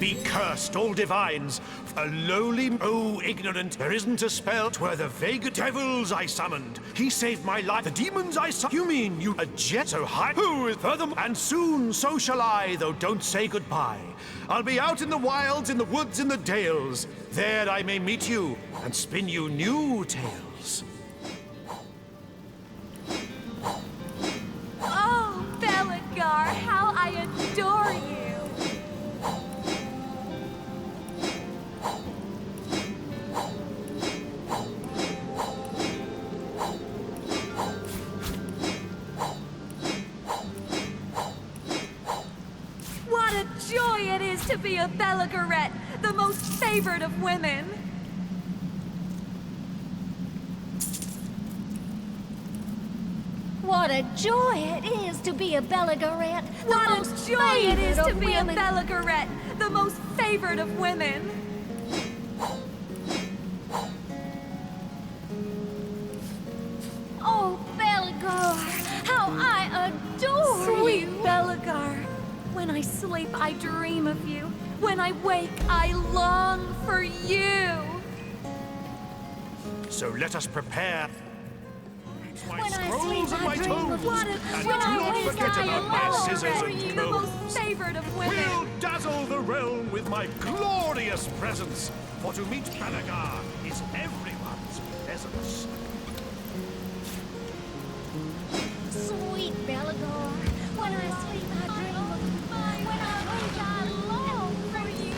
Be cursed, all divines. A lowly, oh, ignorant. There isn't a spell. 'Twere the vague devils I summoned. He saved my life. The demons I You mean you a jet so high? Who is furthermore? And soon so shall I, though don't say goodbye. I'll be out in the wilds, in the woods, in the dales. There I may meet you and spin you new tales. Oh, Bellegar, how I adore you! What a joy it is to be a Bellegarette, the most favored of women! What a joy it is to be a Bellegarette. What a joy it is to be a Bellegarette, the most favored of women. Oh, Bellegar, how I adore Sweet you. Bellegar, when I sleep I dream of you. When I wake I long for you. So let us prepare. My When I scrolls sleep, and my I dream of tomes. What a And joy do not it is forget to be a about my scissors Bellegarette, and the most combs. favored of women. We'll dazzle the realm with my glorious presence. For to meet Bellegar is everyone's presence. Sweet Bellegar, when I sleep I dream of you. When I wake I long for you.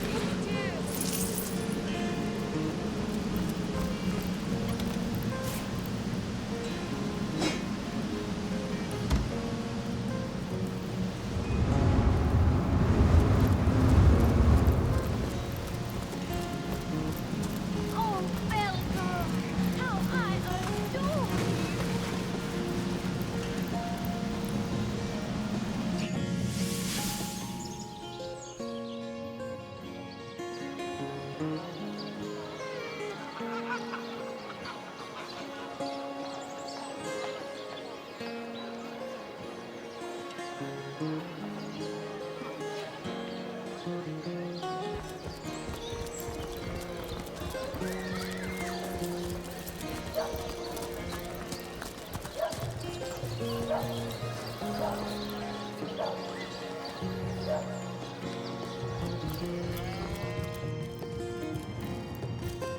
Oh, Bellegar, how I adore you.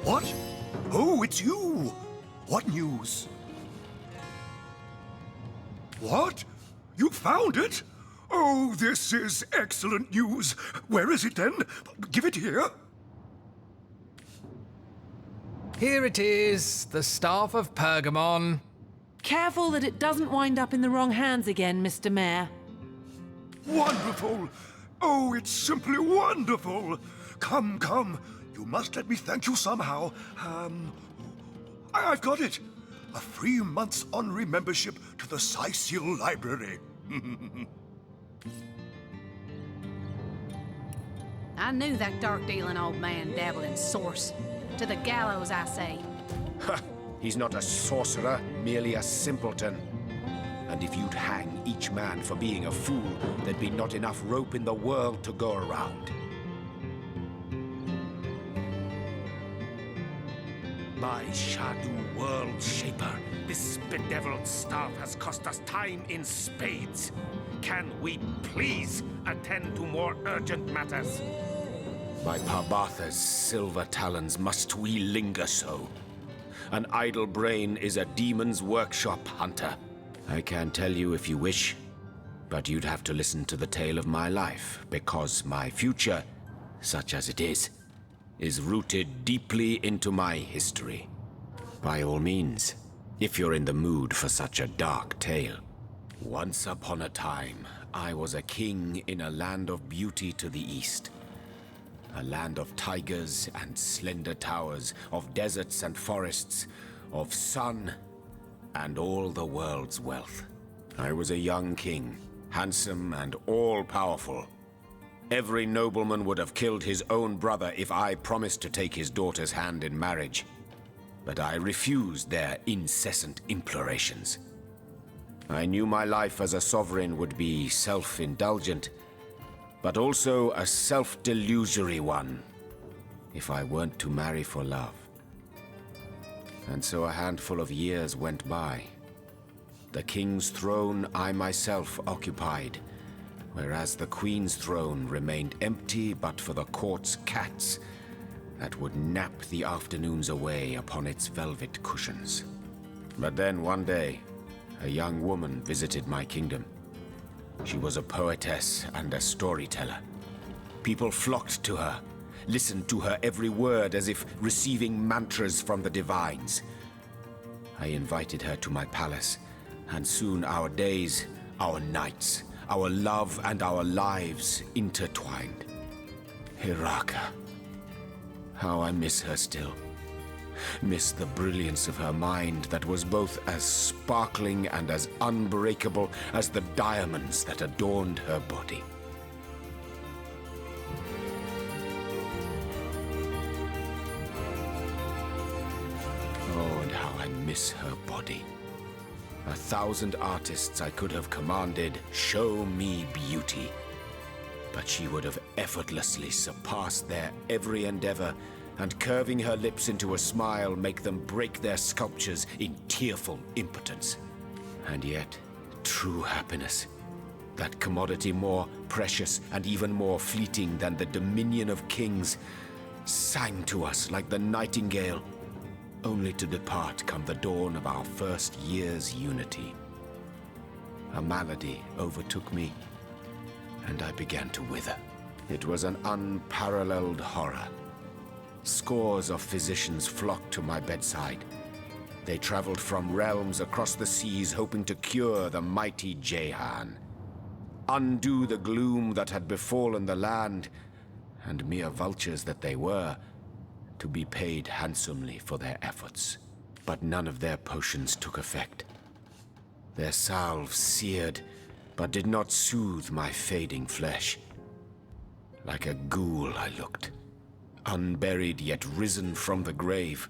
What? Oh, it's you! What news? What? You found it? Oh, this is excellent news. Where is it then? Give it here. Here it is, the Staff of Pergamon. Careful that it doesn't wind up in the wrong hands again, Mr. Mayor. Wonderful! Oh, it's simply wonderful! Come, come. You must let me thank you somehow. I've got it. A free month's honorary membership to the Sicil Library. I knew that dark-dealing old man dabbled in source. To the gallows, I say. Ha! He's not a sorcerer, merely a simpleton. And if you'd hang each man for being a fool, there'd be not enough rope in the world to go around. My Shadu World Shaper, this bedeviled staff has cost us time in spades. Can we please attend to more urgent matters? By Parbatha's silver talons, must we linger so? An idle brain is a demon's workshop, Hunter. I can tell you if you wish, but you'd have to listen to the tale of my life, because my future, such as it is rooted deeply into my history. By all means, if you're in the mood for such a dark tale. Once upon a time, I was a king in a land of beauty to the east. A land of tigers and slender towers, of deserts and forests, of sun and all the world's wealth. I was a young king, handsome and all-powerful. Every nobleman would have killed his own brother if I promised to take his daughter's hand in marriage. But I refused their incessant implorations. I knew my life as a sovereign would be self-indulgent, but also a self-delusory one, if I weren't to marry for love. And so a handful of years went by. The king's throne I myself occupied, whereas the queen's throne remained empty but for the court's cats that would nap the afternoons away upon its velvet cushions. But then one day, a young woman visited my kingdom. She was a poetess and a storyteller. People flocked to her, listened to her every word as if receiving mantras from the divines. I invited her to my palace, and soon our days, our nights, our love and our lives intertwined. Hiraka. How I miss her still. Miss the brilliance of her mind that was both as sparkling and as unbreakable as the diamonds that adorned her body. Oh, and how I miss her body. 1,000 artists I could have commanded, show me beauty. But she would have effortlessly surpassed their every endeavor, and curving her lips into a smile, make them break their sculptures in tearful impotence. And yet, true happiness, that commodity more precious and even more fleeting than the dominion of kings, sang to us like the nightingale, only to depart come the dawn of our first year's unity. A malady overtook me, and I began to wither. It was an unparalleled horror. Scores of physicians flocked to my bedside. They traveled from realms across the seas, hoping to cure the mighty Jehan, undo the gloom that had befallen the land, and mere vultures that they were, to be paid handsomely for their efforts. But none of their potions took effect. Their salves seared, but did not soothe my fading flesh. Like a ghoul I looked, unburied yet risen from the grave.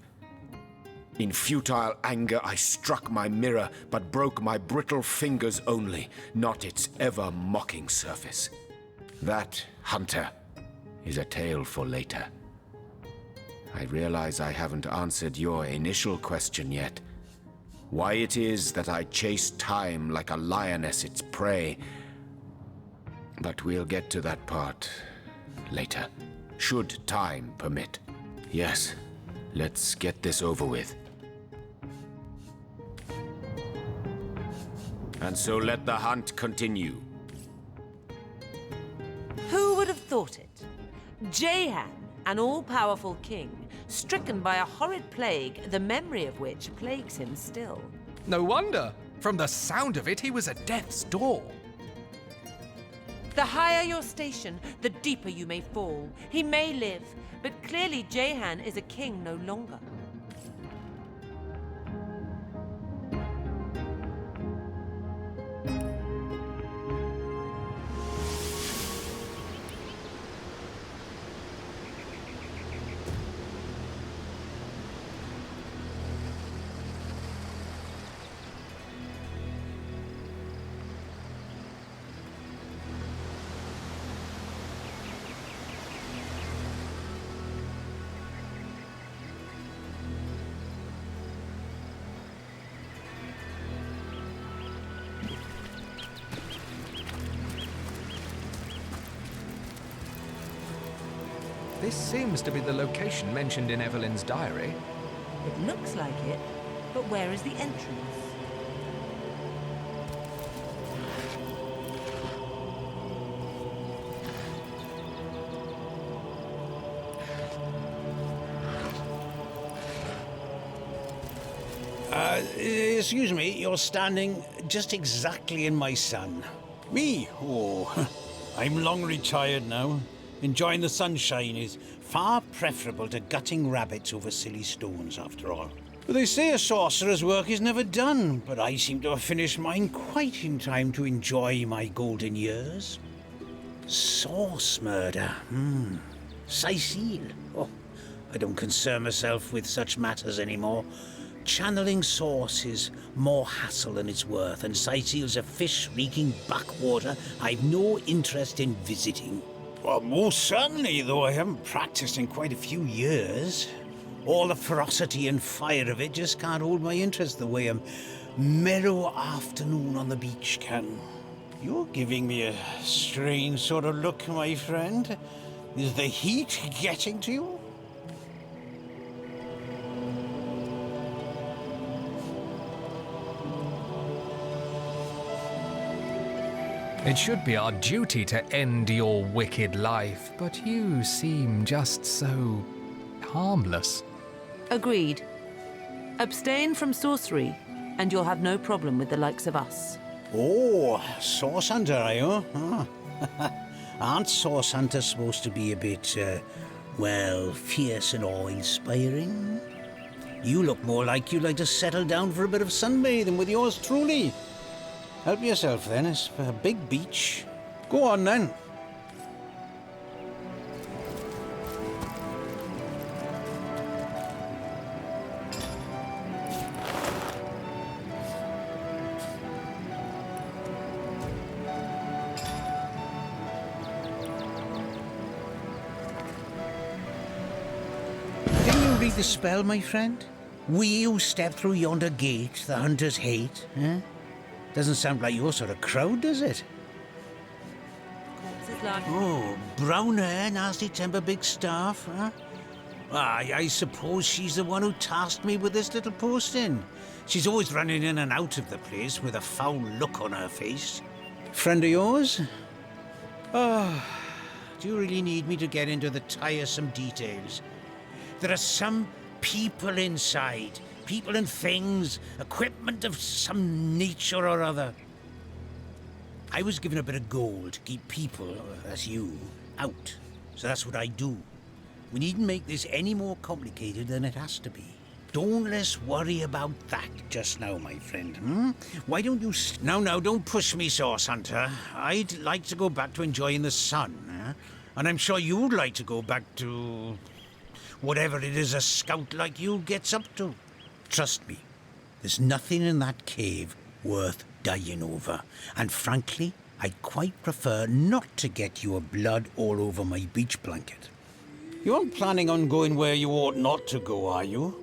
In futile anger I struck my mirror, but broke my brittle fingers only, not its ever-mocking surface. That, Hunter, is a tale for later. I realize I haven't answered your initial question yet. Why it is that I chase time like a lioness its prey. But we'll get to that part later, should time permit. Yes, let's get this over with. And so let the hunt continue. Who would have thought it? Jehan, an all-powerful king, stricken by a horrid plague, the memory of which plagues him still. No wonder. From the sound of it, he was at death's door. The higher your station, the deeper you may fall. He may live, but clearly Jehan is a king no longer. This seems to be the location mentioned in Evelyn's diary. It looks like it, but where is the entrance? Excuse me, you're standing just exactly in my sun. Me? Oh, I'm long retired now. Enjoying the sunshine is far preferable to gutting rabbits over silly stones, after all. But they say a sorcerer's work is never done, but I seem to have finished mine quite in time to enjoy my golden years. Source murder, Cecile. Oh, I don't concern myself with such matters anymore. Channeling Source is more hassle than it's worth, and Sightseal's a fish-reeking backwater I've no interest in visiting. Well, most certainly, though I haven't practiced in quite a few years. All the ferocity and fire of it just can't hold my interest the way a mellow afternoon on the beach can. You're giving me a strange sort of look, my friend. Is the heat getting to you? It should be our duty to end your wicked life, but you seem just so harmless. Agreed. Abstain from sorcery, and you'll have no problem with the likes of us. Oh, Source Hunter, are you? Huh? Aren't Source Hunters supposed to be a bit, well, fierce and awe-inspiring? You look more like you'd like to settle down for a bit of sunbathing with yours truly. Help yourself, then. It's a big beach. Go on, then. Can you read the spell, my friend? We who step through yonder gate the hunters hate, eh? Doesn't sound like your sort of crowd, does it? Oh, brown hair, nasty temper, big staff, huh? I suppose she's the one who tasked me with this little posting. She's always running in and out of the place with a foul look on her face. Friend of yours? Oh, do you really need me to get into the tiresome details? There are some people inside. People and things, equipment of some nature or other. I was given a bit of gold to keep people, as you, out. So that's what I do. We needn't make this any more complicated than it has to be. Don't let's worry about that just now, my friend. Why don't you... Now, don't push me, Source Hunter. I'd like to go back to enjoying the sun. And I'm sure you'd like to go back to... whatever it is a scout like you gets up to. Trust me, there's nothing in that cave worth dying over. And frankly, I'd quite prefer not to get your blood all over my beach blanket. You aren't planning on going where you ought not to go, are you?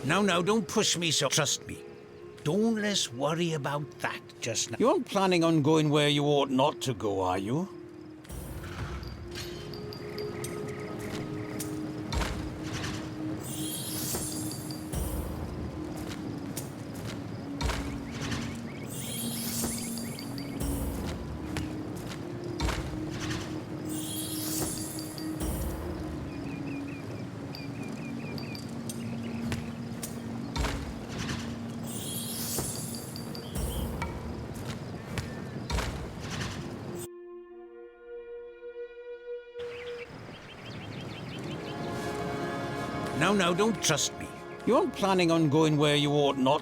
Now, don't push me so... Trust me. Don't let's worry about that just now. You aren't planning on going where you ought not to go, are you? Now, don't trust me. You aren't planning on going where you ought not.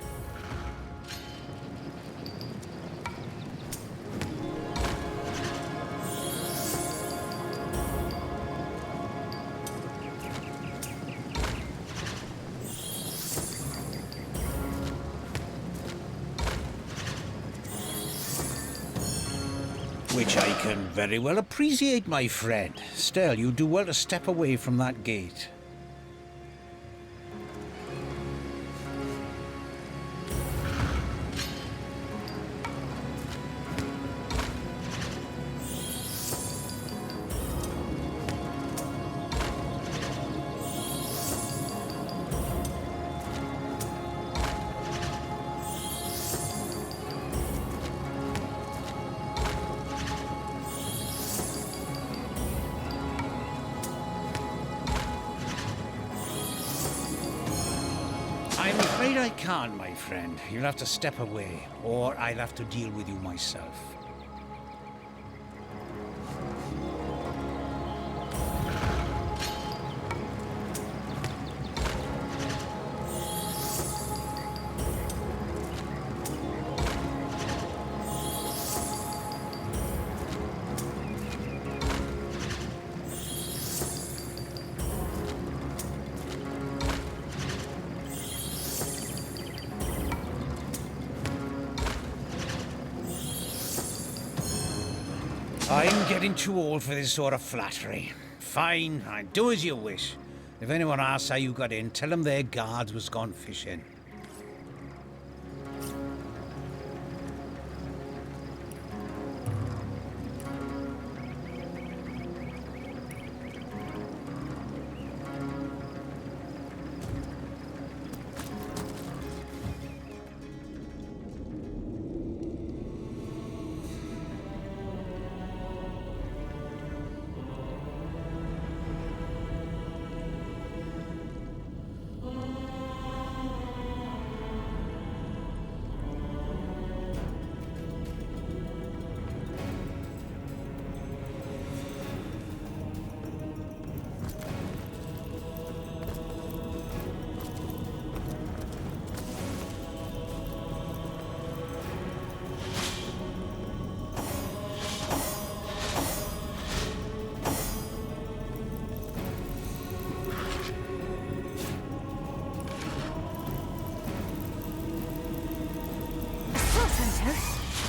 Which I can very well appreciate, my friend. Still, you do well to step away from that gate. I can't, my friend. You'll have to step away, or I'll have to deal with you myself. I'm getting too old for this sort of flattery. Fine, I'll do as you wish. If anyone asks how you got in, tell them their guards was gone fishing.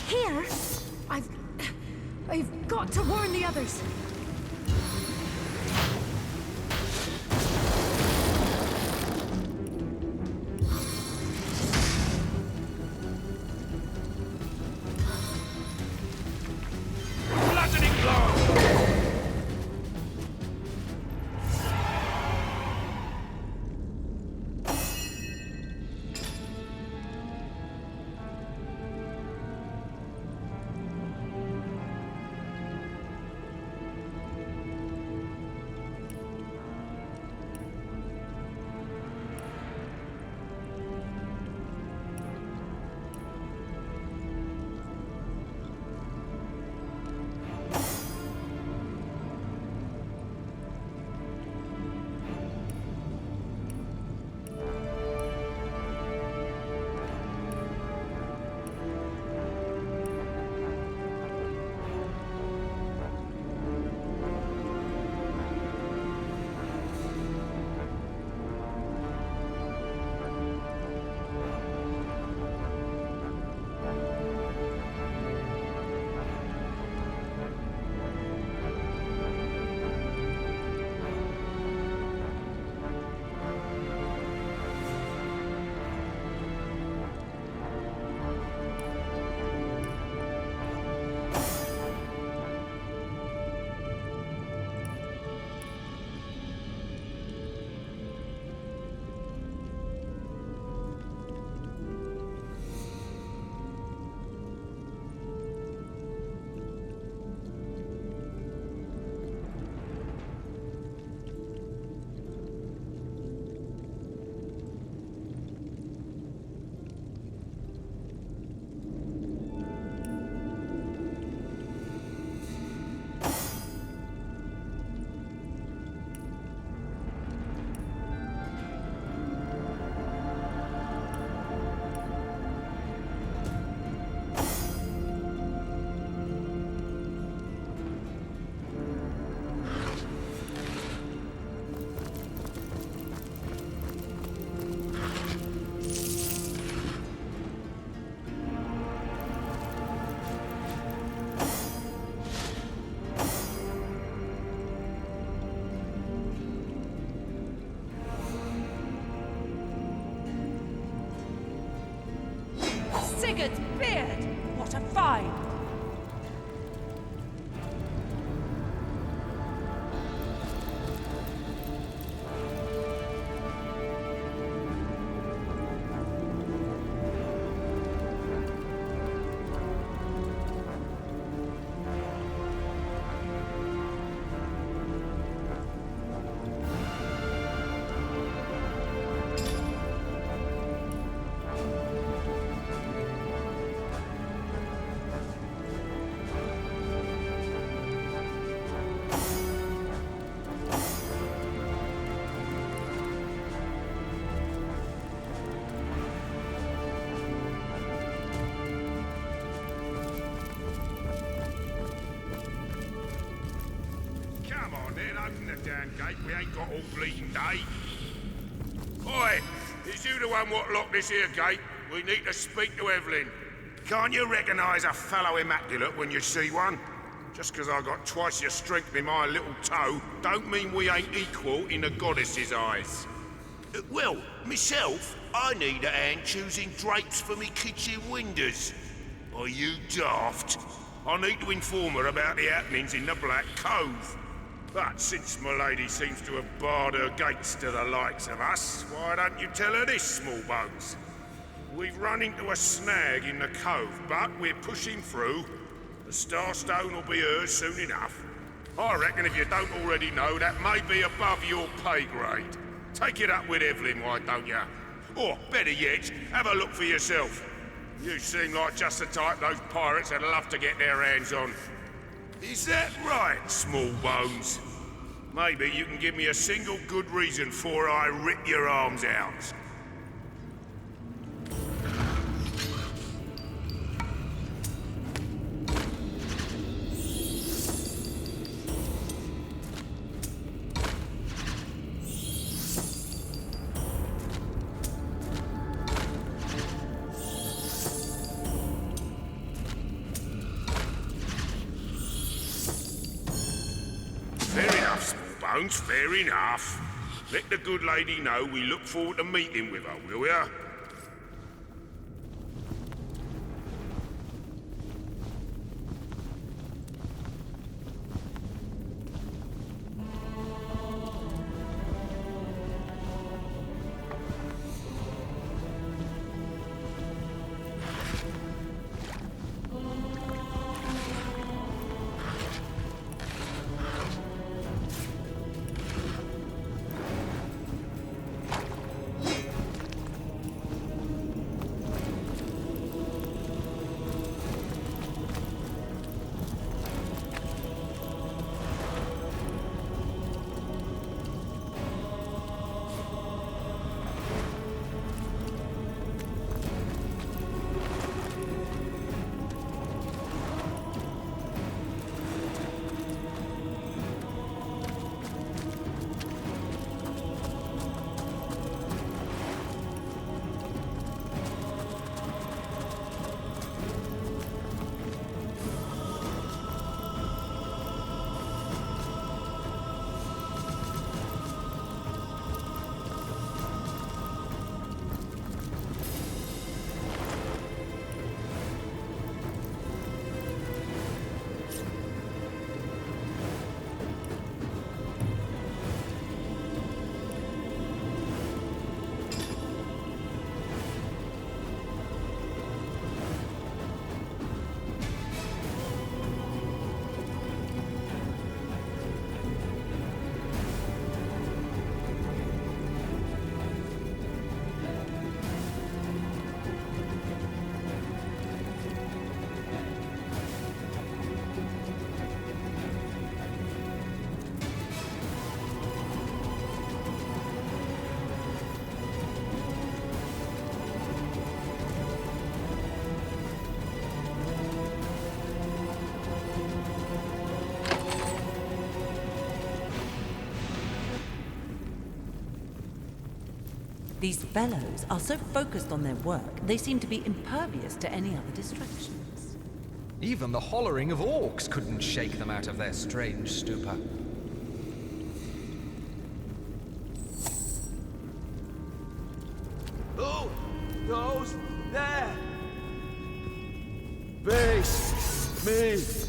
Here? I've got to warn the others. Bludgeoning blow! Come on then, open the damn gate. We ain't got all bleeding day. Oi! Is you the one what locked this here gate? We need to speak to Evelyn. Can't you recognise a fellow immaculate when you see one? Just 'cause I got twice your strength in my little toe, don't mean we ain't equal in the goddess's eyes. Well, myself, I need a hand choosing drapes for me kitchen windows. Are you daft? I need to inform her about the happenings in the Black Cove. But since my lady seems to have barred her gates to the likes of us, why don't you tell her this, small bones? We've run into a snag in the cove, but we're pushing through. The Starstone will be hers soon enough. I reckon if you don't already know, that may be above your pay grade. Take it up with Evelyn, why don't you? Or, better yet, have a look for yourself. You seem like just the type those pirates would love to get their hands on. Is that right, small bones? Maybe you can give me a single good reason before I rip your arms out. Fair enough. Let the good lady know we look forward to meeting with her, will ya? These fellows are so focused on their work, they seem to be impervious to any other distractions. Even the hollering of orcs couldn't shake them out of their strange stupor. Who goes there? Face me.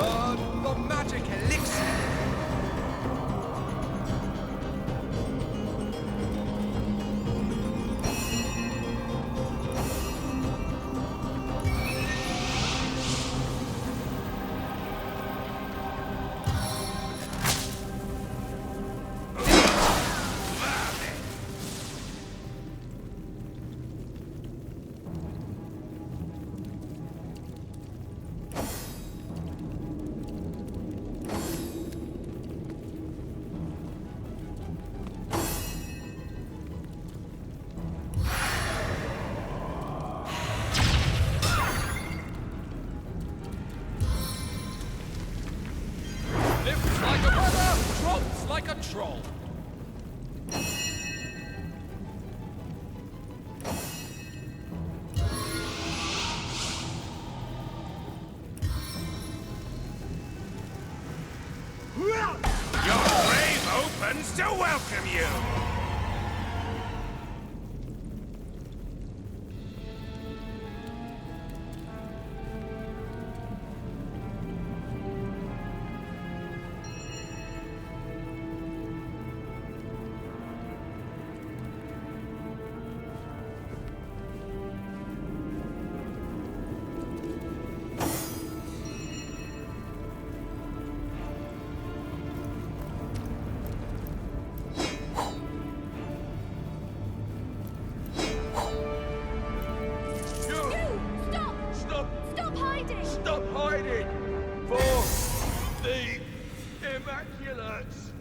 The magic elixir! Lifts like a brother, drops like a troll. Your grave opens to welcome you! Stop hiding! Stop hiding! For the Immaculates!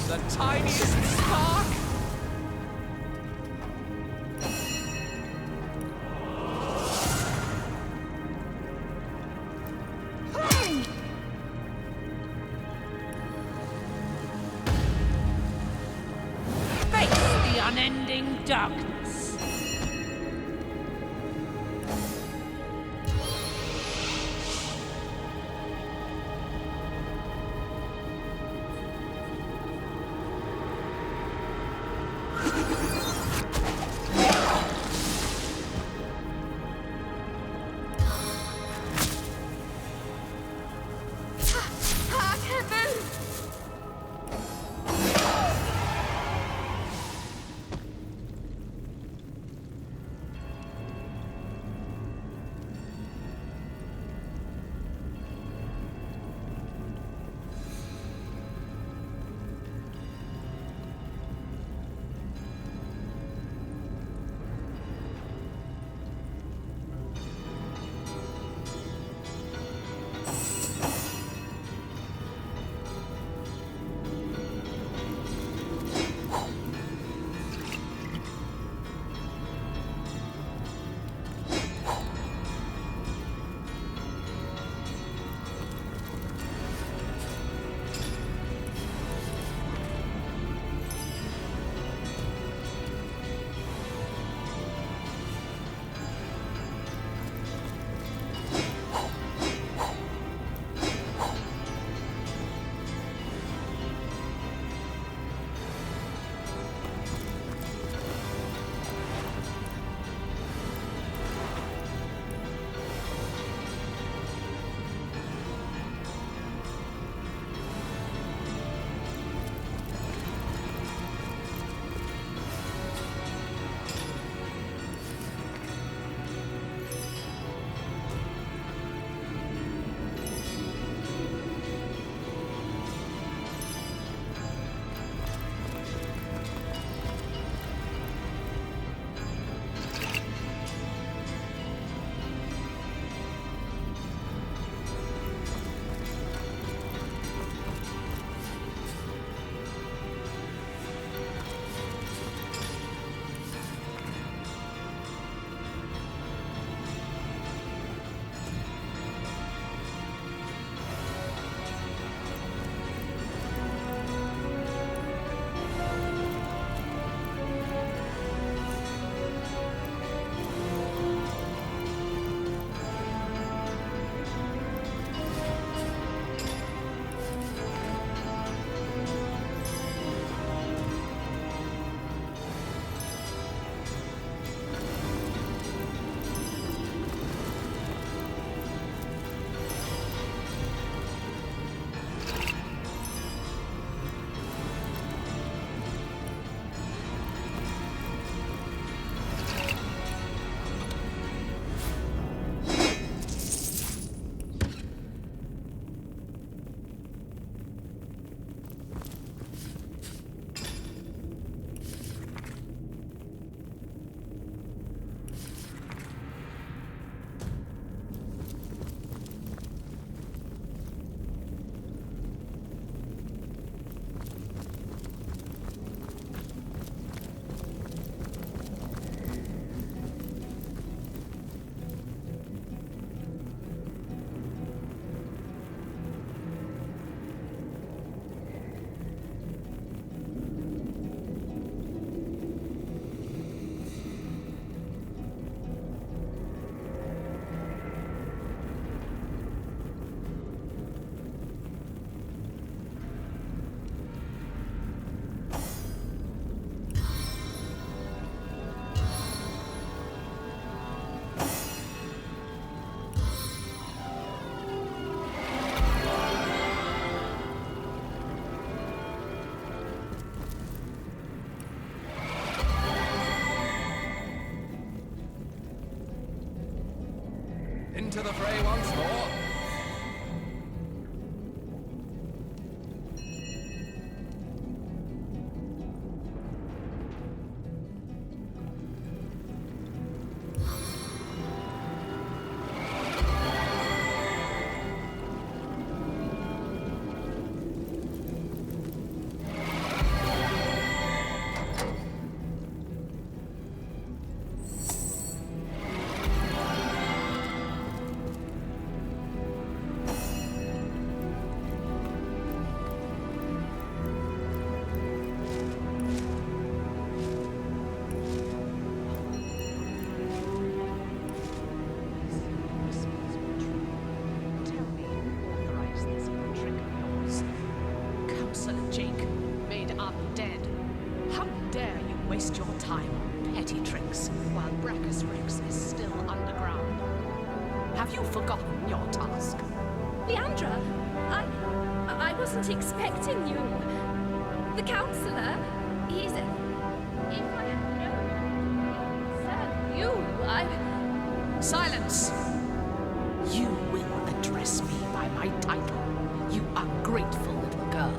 The tiniest spark? in darkness. I can't move! Into the fray once more. waste your time on petty tricks while Brachus Rex is still underground. Have you forgotten your task? Leandra, I wasn't expecting you. The counselor, he's... If I had known concern you, Silence! You will address me by my title, you ungrateful little girl.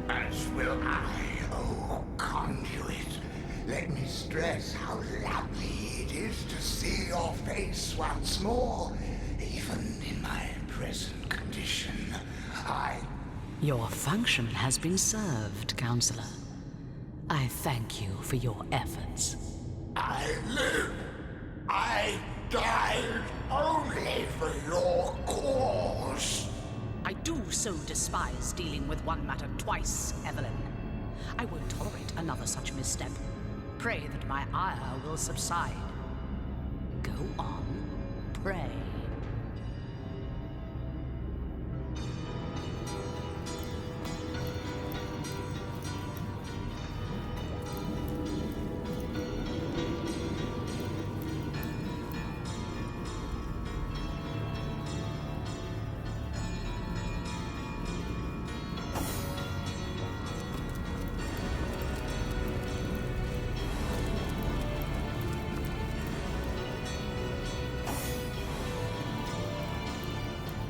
As will I, oh conduit. Let me stress how lovely it is to see your face once more, even in my present condition. Your function has been served, Counselor. I thank you for your efforts. I live. I died only for your cause. I do so despise dealing with one matter twice, Evelyn. I won't tolerate another such misstep. Pray that my ire will subside. Go on, pray.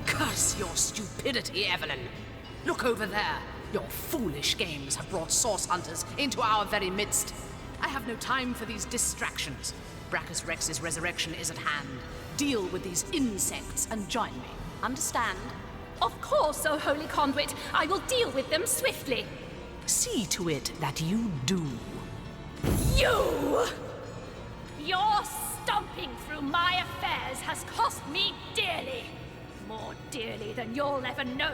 Curse your stupidity, Evelyn! Look over there! Your foolish games have brought source hunters into our very midst. I have no time for these distractions. Brachus Rex's resurrection is at hand. Deal with these insects and join me. Understand? Of course, O Holy Conduit. I will deal with them swiftly. See to it that you do. You! Your stomping through my affairs has cost me dearly. More dearly than you'll ever know.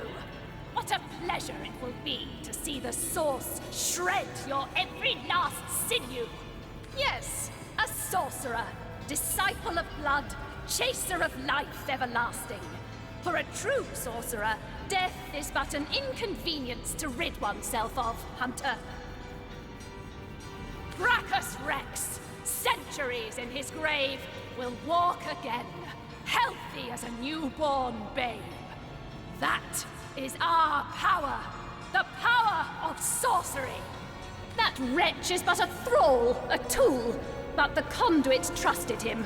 What a pleasure it will be to see the source shred your every last sinew. Yes, a sorcerer, disciple of blood, chaser of life everlasting. For a true sorcerer, death is but an inconvenience to rid oneself of, Hunter. Brachus Rex, centuries in his grave, will walk again, healthy as a newborn babe. That is our power, the power of sorcery. That wretch is but a thrall, a tool, but the conduit trusted him.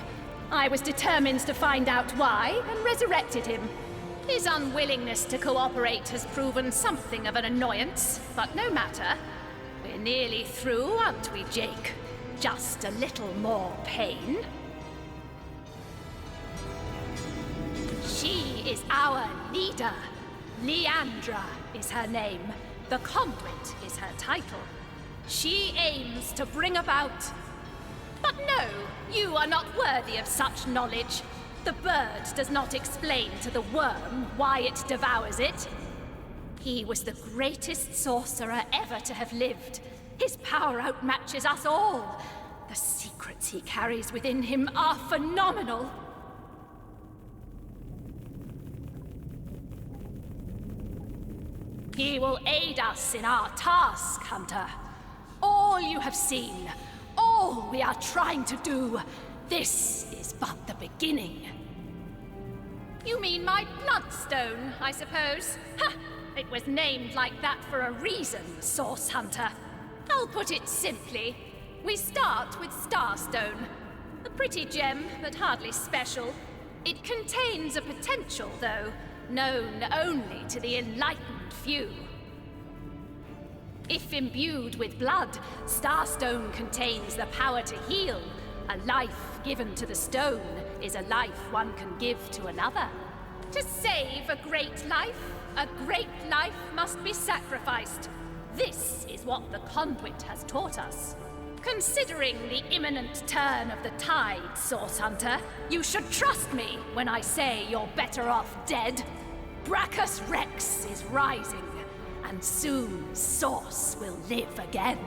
I was determined to find out why and resurrected him. His unwillingness to cooperate has proven something of an annoyance, but no matter. We're nearly through, aren't we, Jake? Just a little more pain. She is our leader. Leandra is her name. The conduit is her title. She aims to bring about... But no, you are not worthy of such knowledge. The bird does not explain to the worm why it devours it. He was the greatest sorcerer ever to have lived. His power outmatches us all. The secrets he carries within him are phenomenal. He will aid us in our task, Hunter. All you have seen, all we are trying to do, this is but the beginning. You mean my bloodstone, I suppose? Ha! It was named like that for a reason, Source Hunter. I'll put it simply. We start with Starstone. A pretty gem, but hardly special. It contains a potential, though, known only to the enlightened few. If imbued with blood, Starstone contains the power to heal. A life given to the stone is a life one can give to another. To save a great life must be sacrificed. This is what the conduit has taught us. Considering the imminent turn of the tide, Source Hunter, you should trust me when I say you're better off dead. Brachus Rex is rising, and soon Source will live again.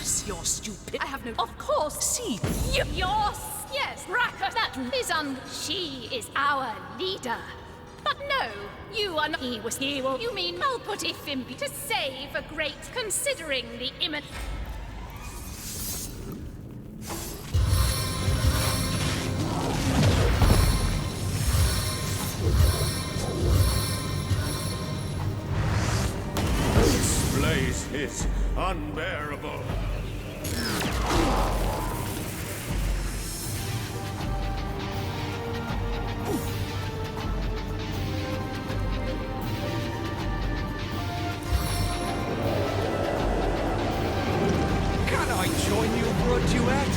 Bless your stupid. I have no. Of course. See. Yes, Brackus, that is She is our leader. But no, you are not. He was here. You mean I'll put Ifimbi to save a great, considering the imminent. This place is unbearable. Can I join you for a duet?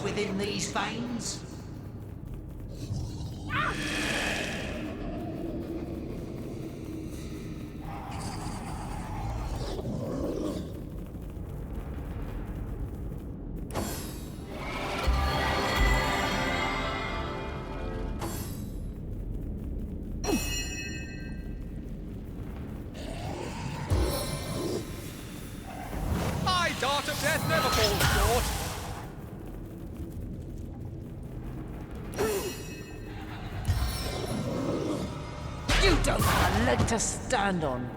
Within these veins. My dart of death never falls short. You don't have a leg to stand on.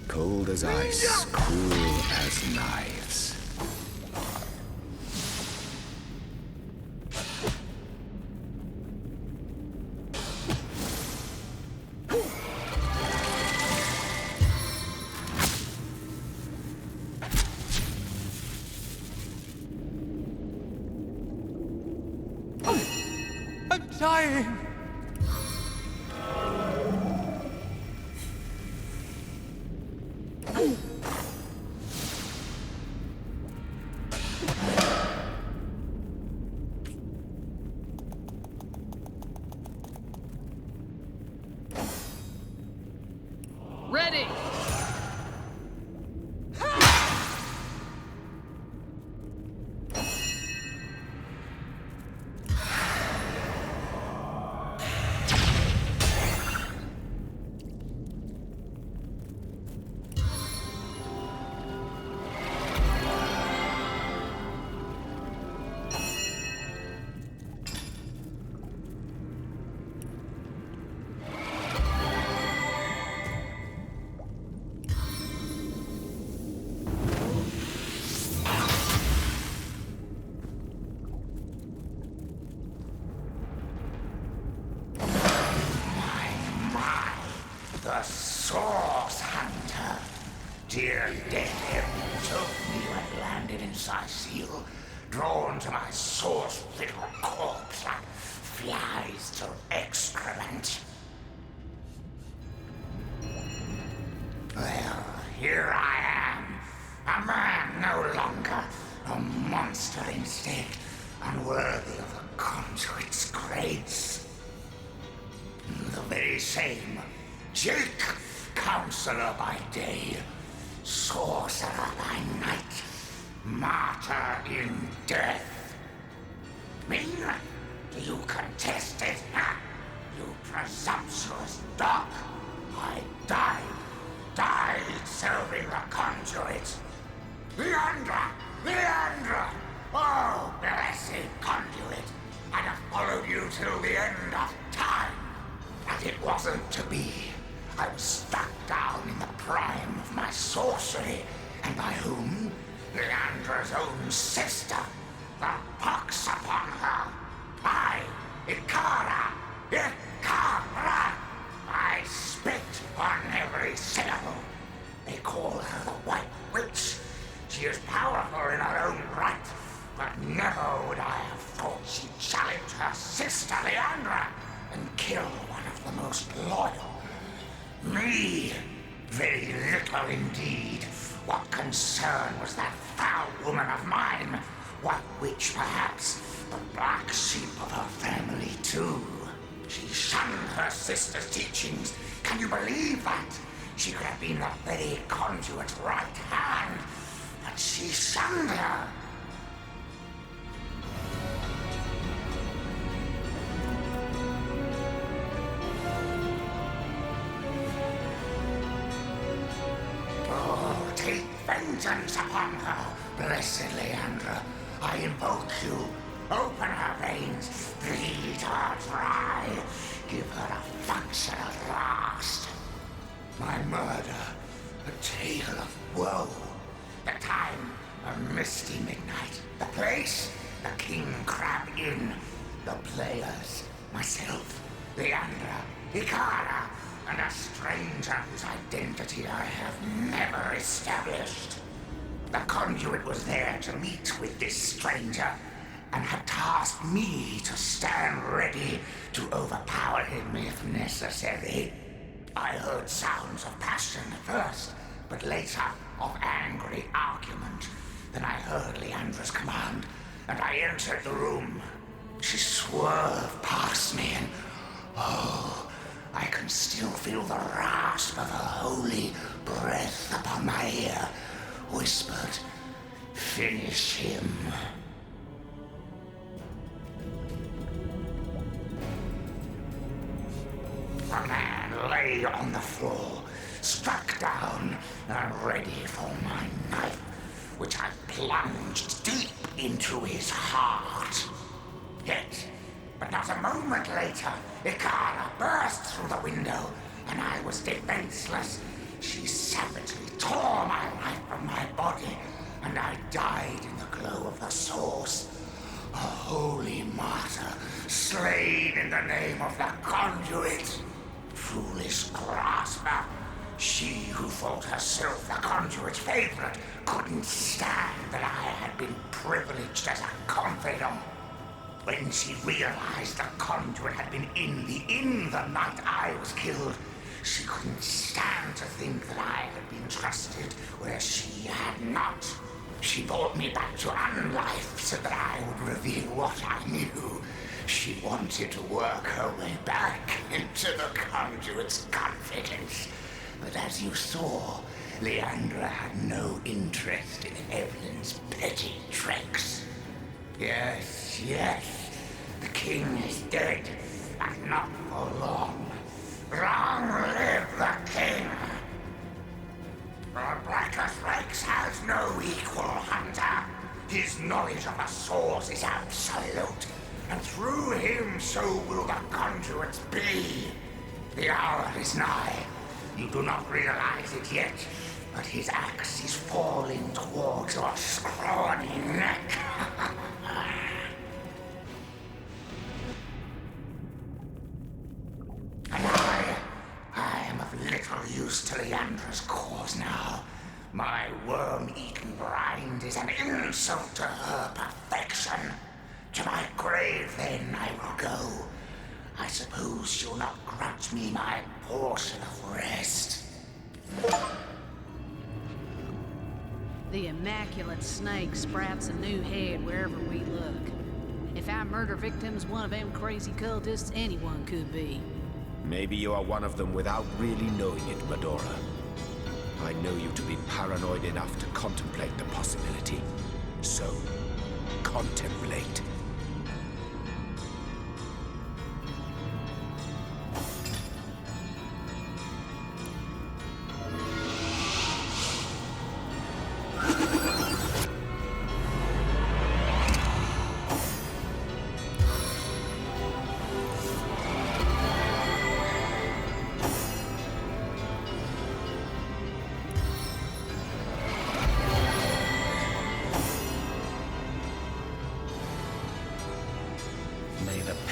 Cold as ice, cruel as knives. I'm dying! Ready! The Source Hunter. Dear dead heaven told me you had landed in Seal, drawn to my source-riddled corpse like flies to excrement. Well, here I am. A man no longer. A monster instead. Unworthy of a conduit's grace. The very same. Jake, counselor by day, sorcerer by night, martyr in death. Me? Do you contest it, huh? You presumptuous dog. I died serving the conduit. Leandra! Oh, blessed conduit. I'd have followed you till the end of time. But it wasn't to be. I was struck down in the prime of my sorcery, and by whom? Leandra's own sister. The pox upon her. I, Ikara! I spit on every syllable. They call her the White Witch. She is powerful in her own right, but never would I have thought she'd challenge her sister Leandra and kill one of the most loyal. Me? Very little indeed. What concern was that foul woman of mine? White Witch, perhaps, but black sheep of her family, too. She shunned her sister's teachings. Can you believe that? She could have been the very conduit's right hand, but she shunned her. Oh, take vengeance upon her, blessed Leandra. I invoke you. Open her veins, bleed her dry, give her a function at last. My murder, a tale of woe. The time, a misty midnight. The place, the King Crab Inn. The players, myself, Leandra, Ikara, and a stranger whose identity I have never established. The conduit was there to meet with this stranger, and had tasked me to stand ready to overpower him if necessary. I heard sounds of passion at first, but later of angry argument. Then I heard Leandra's command, and I entered the room. She swerved past me, and oh, I can still feel the rasp of her holy breath upon my ear. Whispered, "Finish him." The man lay on the floor, struck down and ready for my knife, which I plunged deep into his heart. Yet, but not a moment later, Ikara burst through the window, and I was defenseless. She savagely tore my life from my body, and I died in the glow of the source. A holy martyr, slain in the name of the conduit. Foolish grasper. She who thought herself the conduit's favorite couldn't stand that I had been privileged as a confidant. When she realized the conduit had been in the inn the night I was killed, she couldn't stand to think that I had been trusted where she had not. She brought me back to unlife so that I would reveal what I knew. She wanted to work her way back into the conduit's confidence. But as you saw, Leandra had no interest in Evelyn's petty tricks. Yes, yes, the king is dead, and not for long. Long live the king! Brackus Rex has no equal, Hunter. His knowledge of the source is absolute, and through him so will the conduits be. The hour is nigh. You do not realize it yet, but his axe is falling towards your scrawny neck. And I am of little use to Leandra's cause now. My worm-eaten brine is an insult to her perfection. To my grave, then, I will go. I suppose she'll not grudge me my portion of rest. The immaculate snake sprouts a new head wherever we look. If our murder victim's one of them crazy cultists, anyone could be. Maybe you are one of them without really knowing it, Medora. I know you to be paranoid enough to contemplate the possibility. So, contemplate.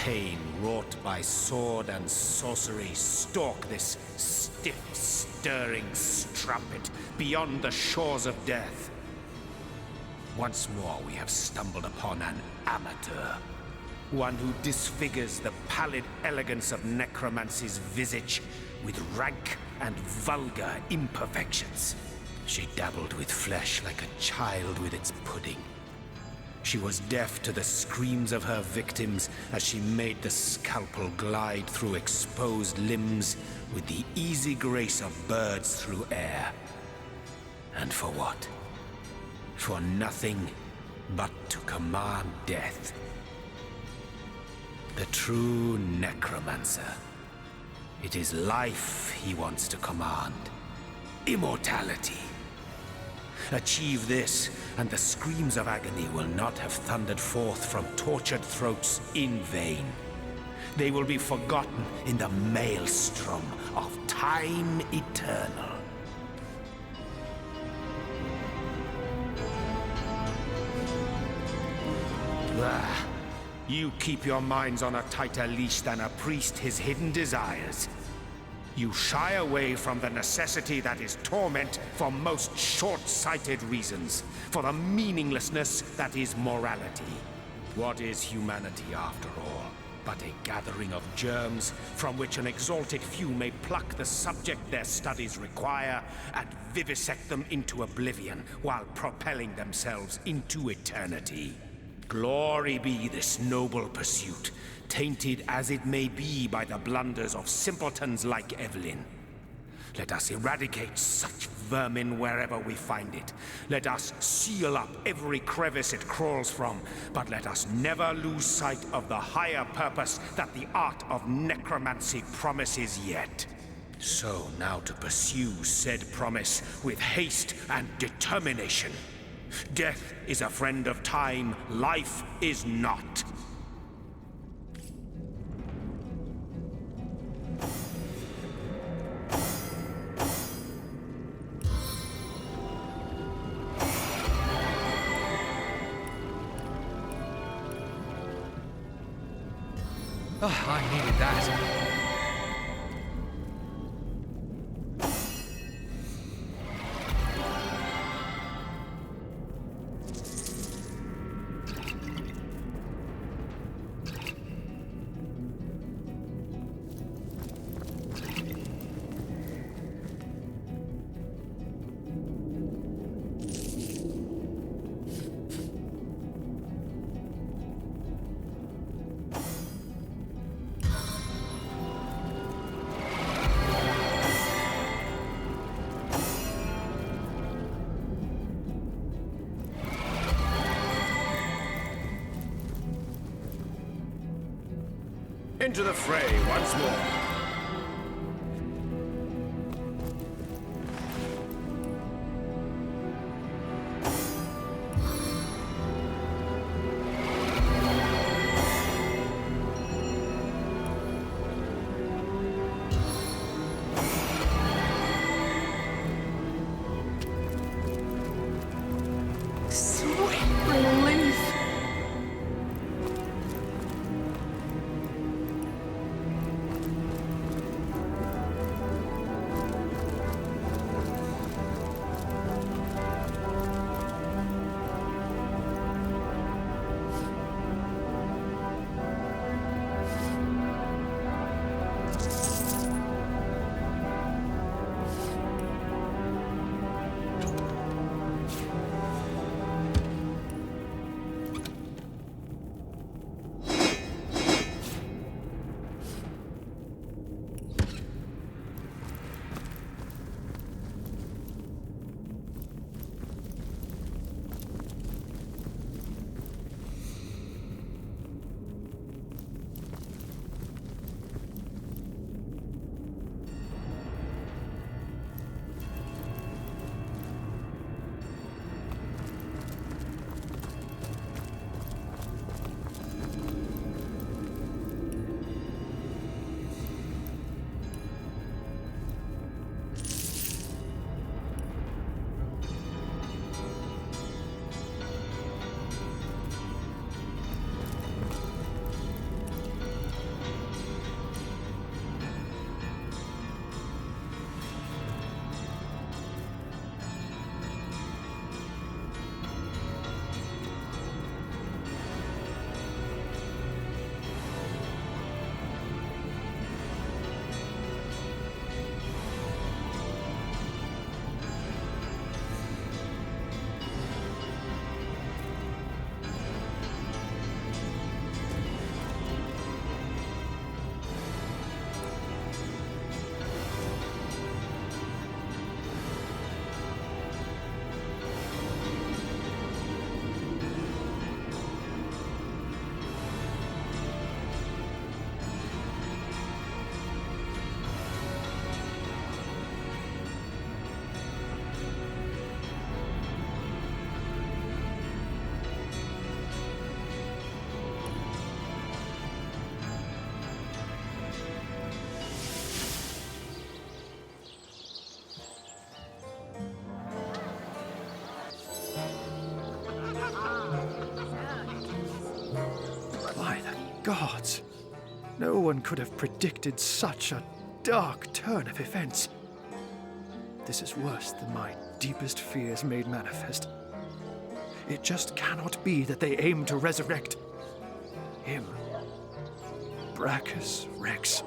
Pain wrought by sword and sorcery stalk this stiff, stirring strumpet beyond the shores of death. Once more we have stumbled upon an amateur. One who disfigures the pallid elegance of necromancy's visage with rank and vulgar imperfections. She dabbled with flesh like a child with its pudding. She was deaf to the screams of her victims as she made the scalpel glide through exposed limbs with the easy grace of birds through air. And for what? For nothing but to command death. The true necromancer. It is life he wants to command. Immortality. Achieve this, and the screams of agony will not have thundered forth from tortured throats in vain. They will be forgotten in the maelstrom of time eternal. You keep your minds on a tighter leash than a priest his hidden desires. You shy away from the necessity that is torment for most short-sighted reasons, for the meaninglessness that is morality. What is humanity, after all, but a gathering of germs from which an exalted few may pluck the subject their studies require and vivisect them into oblivion while propelling themselves into eternity? Glory be this noble pursuit, tainted as it may be by the blunders of simpletons like Evelyn. Let us eradicate such vermin wherever we find it. Let us seal up every crevice it crawls from, but let us never lose sight of the higher purpose that the art of necromancy promises yet. So now to pursue said promise with haste and determination. Death is a friend of time, life is not. Oh, I needed that. into the fray once more. Sweet relief. By the gods, no one could have predicted such a dark turn of events. This is worse than my deepest fears made manifest. It just cannot be that they aim to resurrect him, Brachus Rex.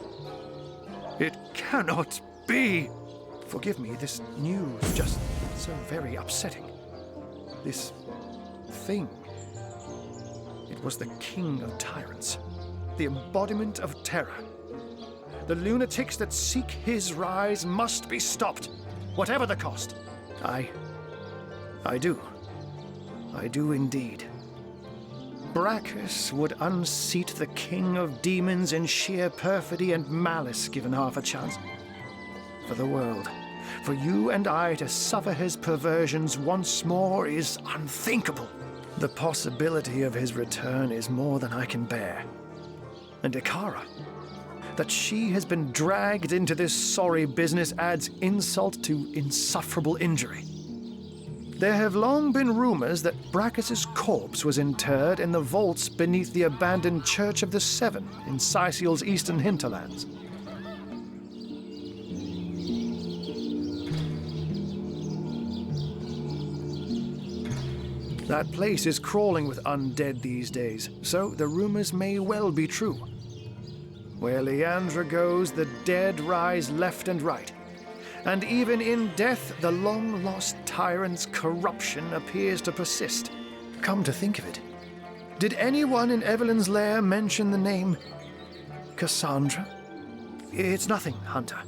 It cannot be! Forgive me, this news just so very upsetting. This thing. It was the king of tyrants, the embodiment of terror. The lunatics that seek his rise must be stopped, whatever the cost. I do. I do indeed. Brachus would unseat the king of demons in sheer perfidy and malice given half a chance. For the world, for you and I to suffer his perversions once more is unthinkable. The possibility of his return is more than I can bear. And Ikara, that she has been dragged into this sorry business adds insult to insufferable injury. There have long been rumors that Brachus's corpse was interred in the vaults beneath the abandoned Church of the Seven in Sicil's eastern hinterlands. That place is crawling with undead these days, so the rumors may well be true. Where Leandra goes, the dead rise left and right. And even in death, the long-lost tyrant's corruption appears to persist. Come to think of it, did anyone in Evelyn's lair mention the name Cassandra? It's nothing, Hunter.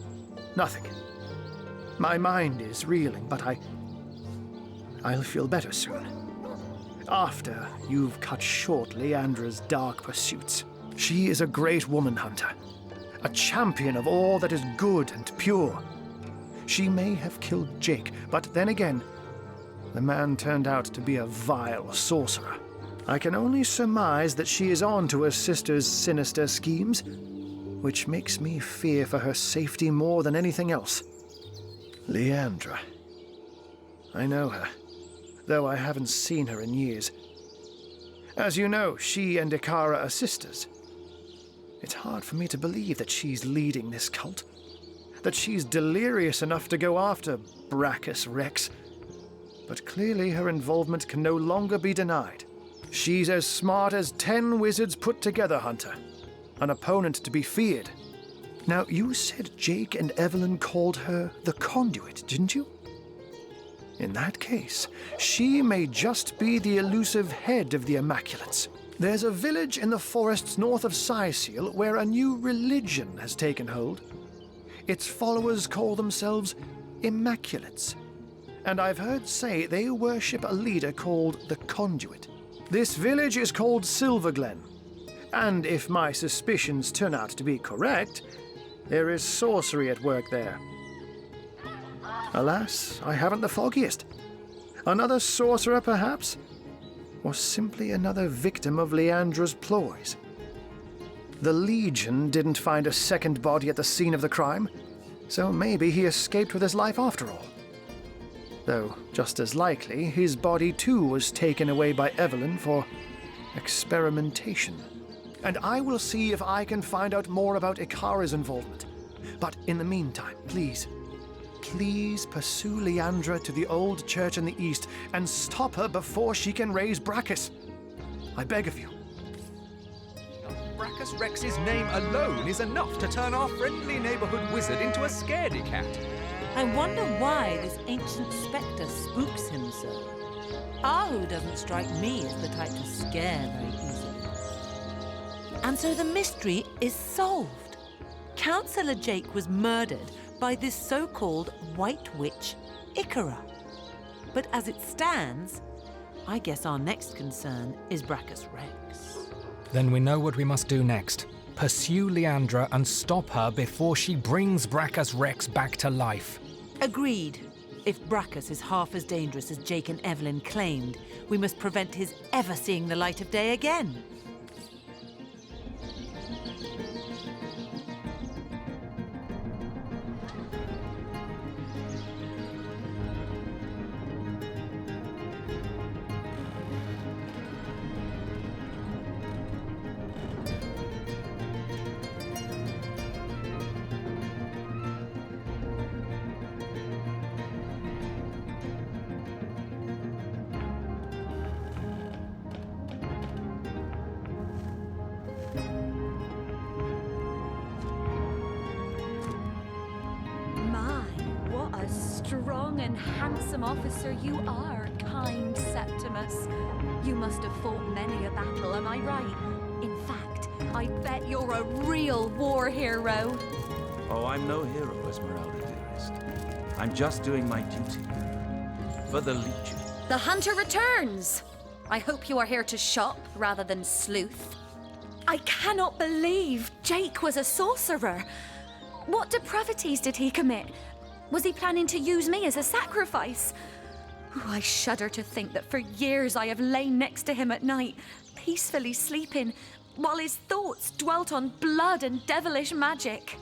Nothing. My mind is reeling, but I'll feel better soon. After you've cut short Leandra's dark pursuits. She is a great woman hunter, a champion of all that is good and pure. She may have killed Jake, but then again, the man turned out to be a vile sorcerer. I can only surmise that she is on to her sister's sinister schemes, which makes me fear for her safety more than anything else. Leandra. I know her, though I haven't seen her in years. As you know, she and Ikara are sisters. It's hard for me to believe that she's leading this cult, that she's delirious enough to go after Brachus Rex. But clearly her involvement can no longer be denied. She's as smart as 10 wizards put together, Hunter. An opponent to be feared. Now, you said Jake and Evelyn called her the Conduit, didn't you? In that case, she may just be the elusive head of the Immaculates. There's a village in the forests north of Sicil where a new religion has taken hold. Its followers call themselves Immaculates. And I've heard say they worship a leader called the Conduit. This village is called Silverglen. And if my suspicions turn out to be correct, there is sorcery at work there. Alas, I haven't the foggiest. Another sorcerer, perhaps? Or simply another victim of Leandra's ploys? The Legion didn't find a second body at the scene of the crime, so maybe he escaped with his life after all. Though, just as likely, his body too was taken away by Evelyn for experimentation. And I will see if I can find out more about Ikara's involvement. But in the meantime, please pursue Leandra to the old church in the east and stop her before she can raise Brachus. I beg of you. Brachus Rex's name alone is enough to turn our friendly neighborhood wizard into a scaredy cat. I wonder why this ancient spectre spooks him so. Ahu doesn't strike me as the type to scare very easily. And so the mystery is solved. Councillor Jake was murdered by this so-called White Witch, Ikara. But as it stands, I guess our next concern is Brachus Rex. Then we know what we must do next. Pursue Leandra and stop her before she brings Brachus Rex back to life. Agreed. If Brachus is half as dangerous as Jake and Evelyn claimed, we must prevent his ever seeing the light of day again. Strong and handsome officer you are, kind Septimus. You must have fought many a battle, am I right? In fact, I bet you're a real war hero. Oh, I'm no hero, Esmeralda dearest. I'm just doing my duty. For the Legion. The hunter returns! I hope you are here to shop rather than sleuth. I cannot believe Jake was a sorcerer. What depravities did he commit? Was he planning to use me as a sacrifice? Ooh, I shudder to think that for years I have lain next to him at night, peacefully sleeping, while his thoughts dwelt on blood and devilish magic.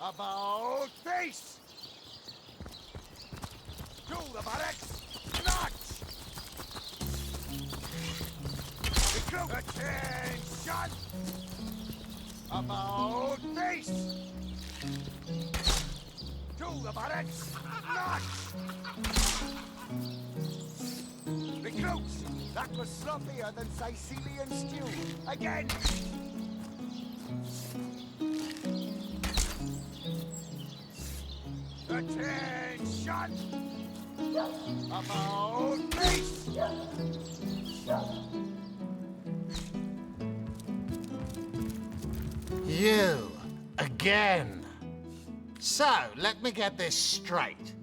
About face! To the barracks! March! Recruit! Attention! About face! To the barracks! March! Recruits! That was sloppier than Sicilian stew. Again! Attention! About face! You, again. So, let me get this straight.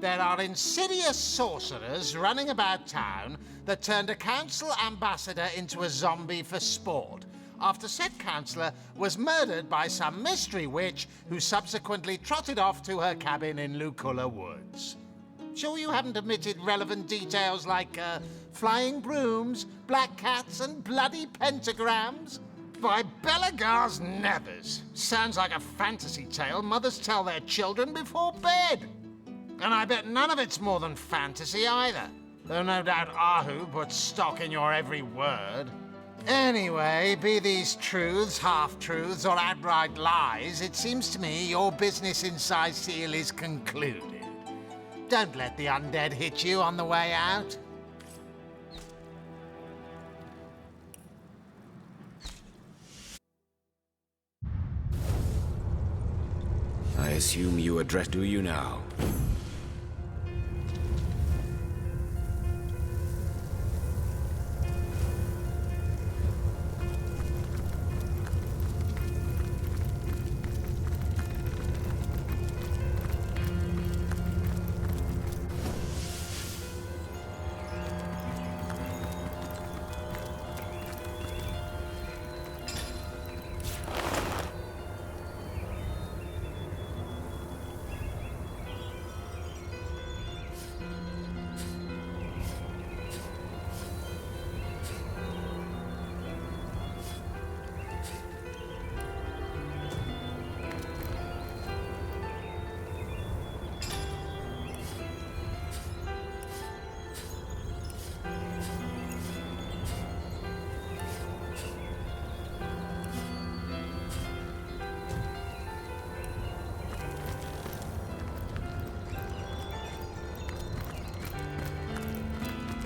There are insidious sorcerers running about town that turned a council ambassador into a zombie for sport, after said councillor was murdered by some mystery witch who subsequently trotted off to her cabin in Luculla Woods. Sure you haven't omitted relevant details like flying brooms, black cats, and bloody pentagrams? By Belagar's nevers! Sounds like a fantasy tale mothers tell their children before bed. And I bet none of it's more than fantasy either, though no doubt Ahu puts stock in your every word. Anyway, be these truths, half-truths, or outright lies, it seems to me your business in Size Seal is concluded. Don't let the undead hit you on the way out. I assume you address... Do you now?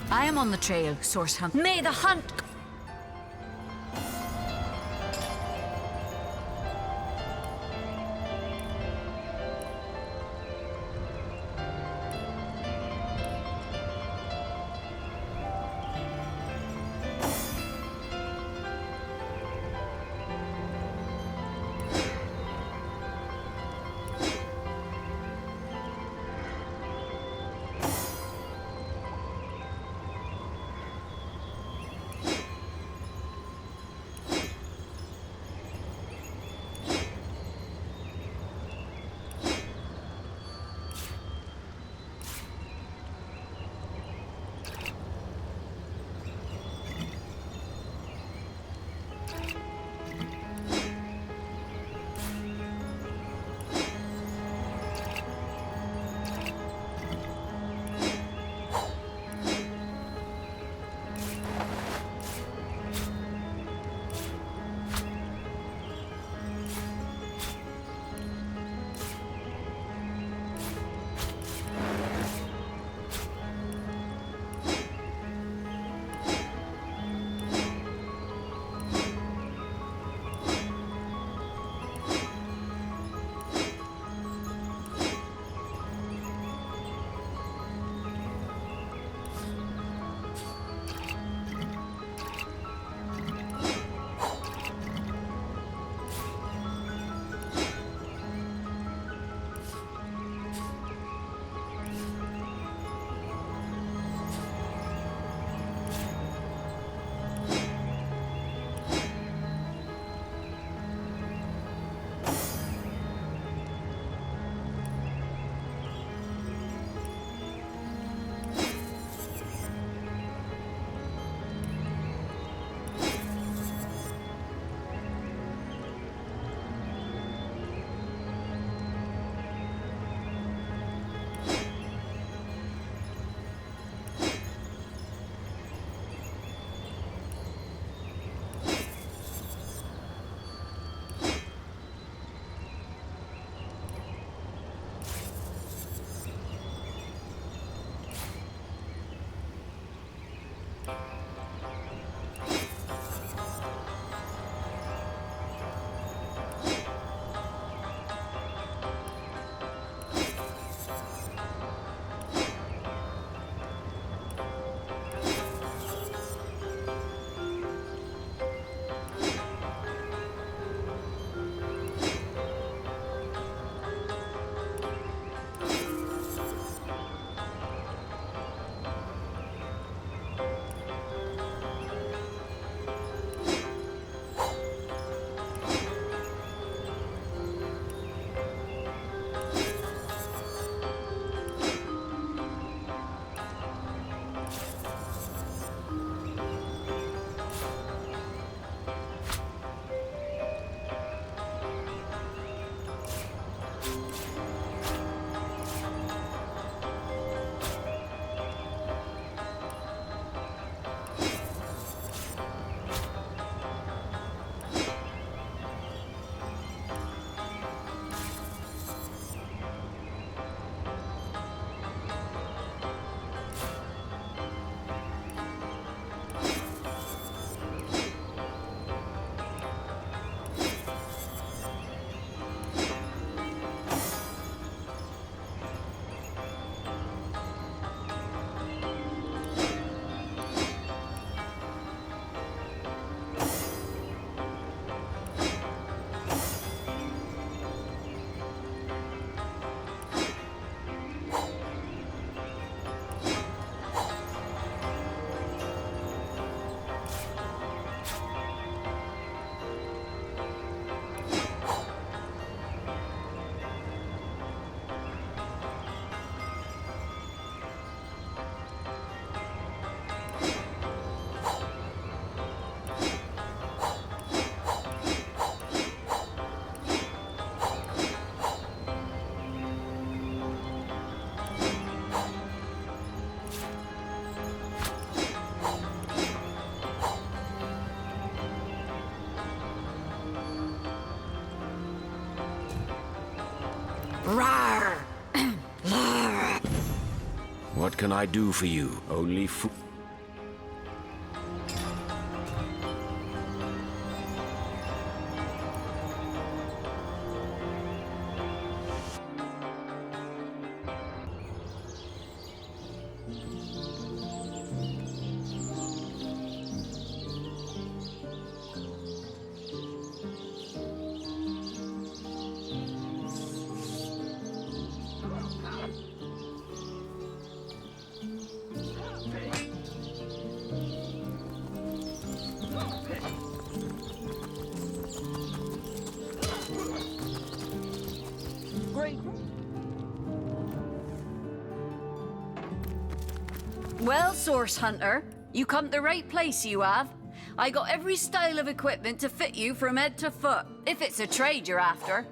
I am on the trail, Source Hunt. May the hunt... Rawr! What can I do for you? Only Well, Source Hunter, you come to the right place, you have. I got every style of equipment to fit you from head to foot, if it's a trade you're after.